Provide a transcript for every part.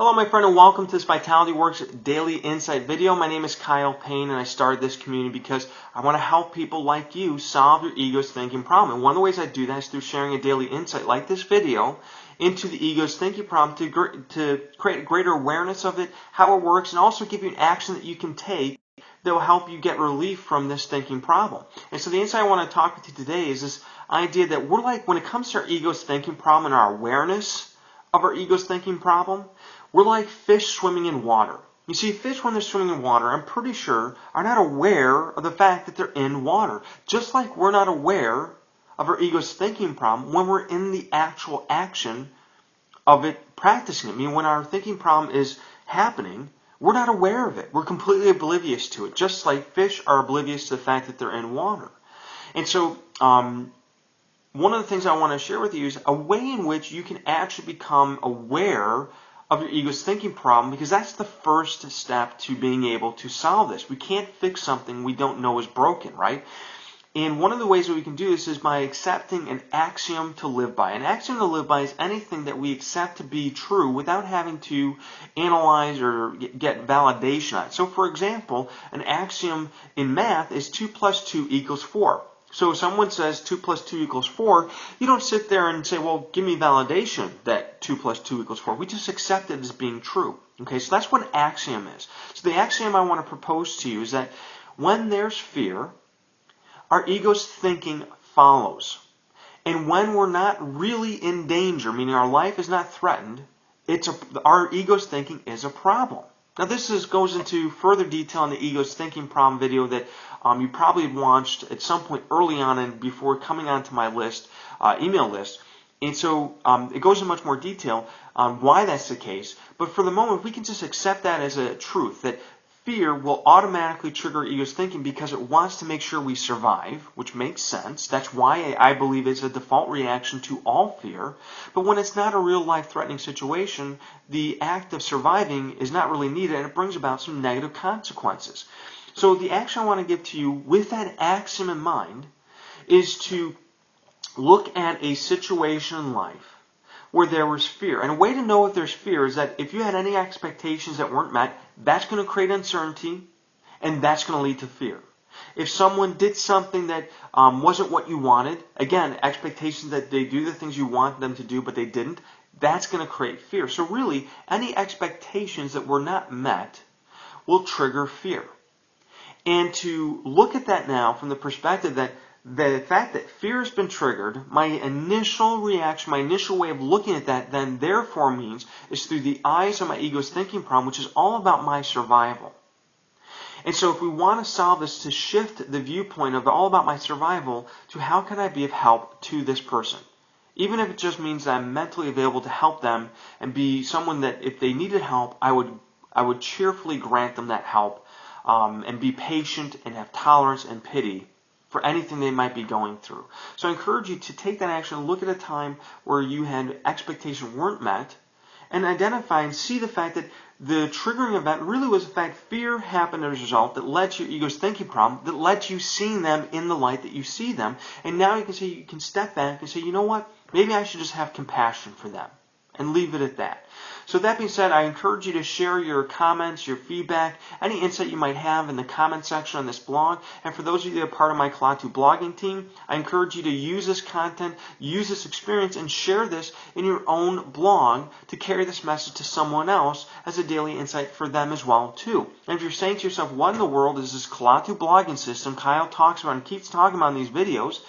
Hello my friend and welcome to this Vitality Works Daily Insight video. My name is Kyle Payne and I started this community because I want to help people like you solve your ego's thinking problem. And one of the ways I do that is through sharing a daily insight like this video into the ego's thinking problem to create greater awareness of it, how it works, and also give you an action that you can take that will help you get relief from this thinking problem. And so the insight I want to talk with you today is this idea that we're like, when it comes to our ego's thinking problem and our awareness of our ego's thinking problem, we're like fish swimming in water. You see, fish when they're swimming in water, I'm pretty sure, are not aware of the fact that they're in water. Just like we're not aware of our ego's thinking problem when we're in the actual action of it, practicing it. I mean, when our thinking problem is happening, we're not aware of it. We're completely oblivious to it, just like fish are oblivious to the fact that they're in water. And so, one of the things I want to share with you is a way in which you can actually become aware of your ego's thinking problem, because that's the first step to being able to solve this. We can't fix something we don't know is broken, right? And one of the ways that we can do this is by accepting an axiom to live by. An axiom to live by is anything that we accept to be true without having to analyze or get validation on it. So for example, an axiom in math is 2 plus 2 equals 4. So if someone says 2 plus 2 equals 4, you don't sit there and say, well, give me validation that 2 plus 2 equals 4. We just accept it as being true. Okay, so that's what an axiom is. So the axiom I want to propose to you is that when there's fear, our ego's thinking follows. And when we're not really in danger, meaning our life is not threatened, our ego's thinking is a problem. Now this goes into further detail in the ego's thinking problem video that you probably watched at some point early on and before coming onto my list, email list. And so it goes in much more detail on why that's the case. But for the moment, we can just accept that as a truth, that fear will automatically trigger ego's thinking because it wants to make sure we survive, which makes sense. That's why I believe it's a default reaction to all fear. But when it's not a real life threatening situation, the act of surviving is not really needed and it brings about some negative consequences. So the action I want to give to you with that axiom in mind is to look at a situation in life where there was fear. And a way to know if there's fear is that if you had any expectations that weren't met, that's going to create uncertainty and that's going to lead to fear. If someone did something that wasn't what you wanted, again, expectations that they do the things you want them to do but they didn't, that's going to create fear. So really, any expectations that were not met will trigger fear. And to look at that now from the perspective that the fact that fear has been triggered, my initial reaction, my initial way of looking at that then therefore means is through the eyes of my ego's thinking problem, which is all about my survival. And so if we want to solve this, to shift the viewpoint of all about my survival to how can I be of help to this person. Even if it just means that I'm mentally available to help them and be someone that if they needed help, I would cheerfully grant them that help and be patient and have tolerance and pity for anything they might be going through. So I encourage you to take that action and look at a time where you had expectations weren't met and identify and see the fact that the triggering event really was the fact fear happened as a result that led to your ego's thinking problem, that led to you seeing them in the light that you see them. And now you can step back and say, you know what, maybe I should just have compassion for them and leave it at that. So that being said, I encourage you to share your comments, your feedback, any insight you might have in the comment section on this blog. And for those of you that are part of my Klaatu blogging team, I encourage you to use this content, use this experience, and share this in your own blog to carry this message to someone else as a daily insight for them as well, too. And if you're saying to yourself, what in the world is this Klaatu blogging system Kyle talks about and keeps talking about in these videos?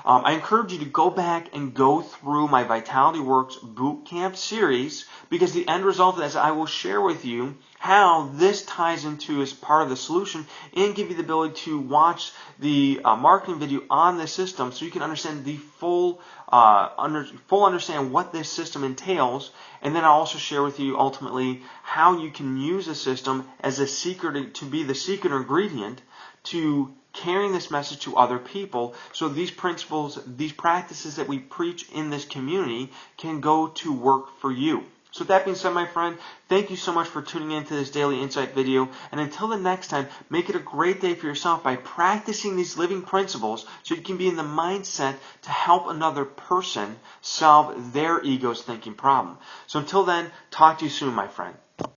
I encourage you to go back and go through my Vitality Works Bootcamp series, because the end result of this, I will share with you how this ties into as part of the solution and give you the ability to watch the marketing video on this system so you can understand the full understand what this system entails. And then I'll also share with you ultimately how you can use the system as a secret, to be the secret ingredient to carrying this message to other people, so these principles, these practices that we preach in this community can go to work for you. So with that being said, my friend, thank you so much for tuning into this Daily Insight video. And until the next time, make it a great day for yourself by practicing these living principles so you can be in the mindset to help another person solve their ego's thinking problem. So until then, talk to you soon, my friend.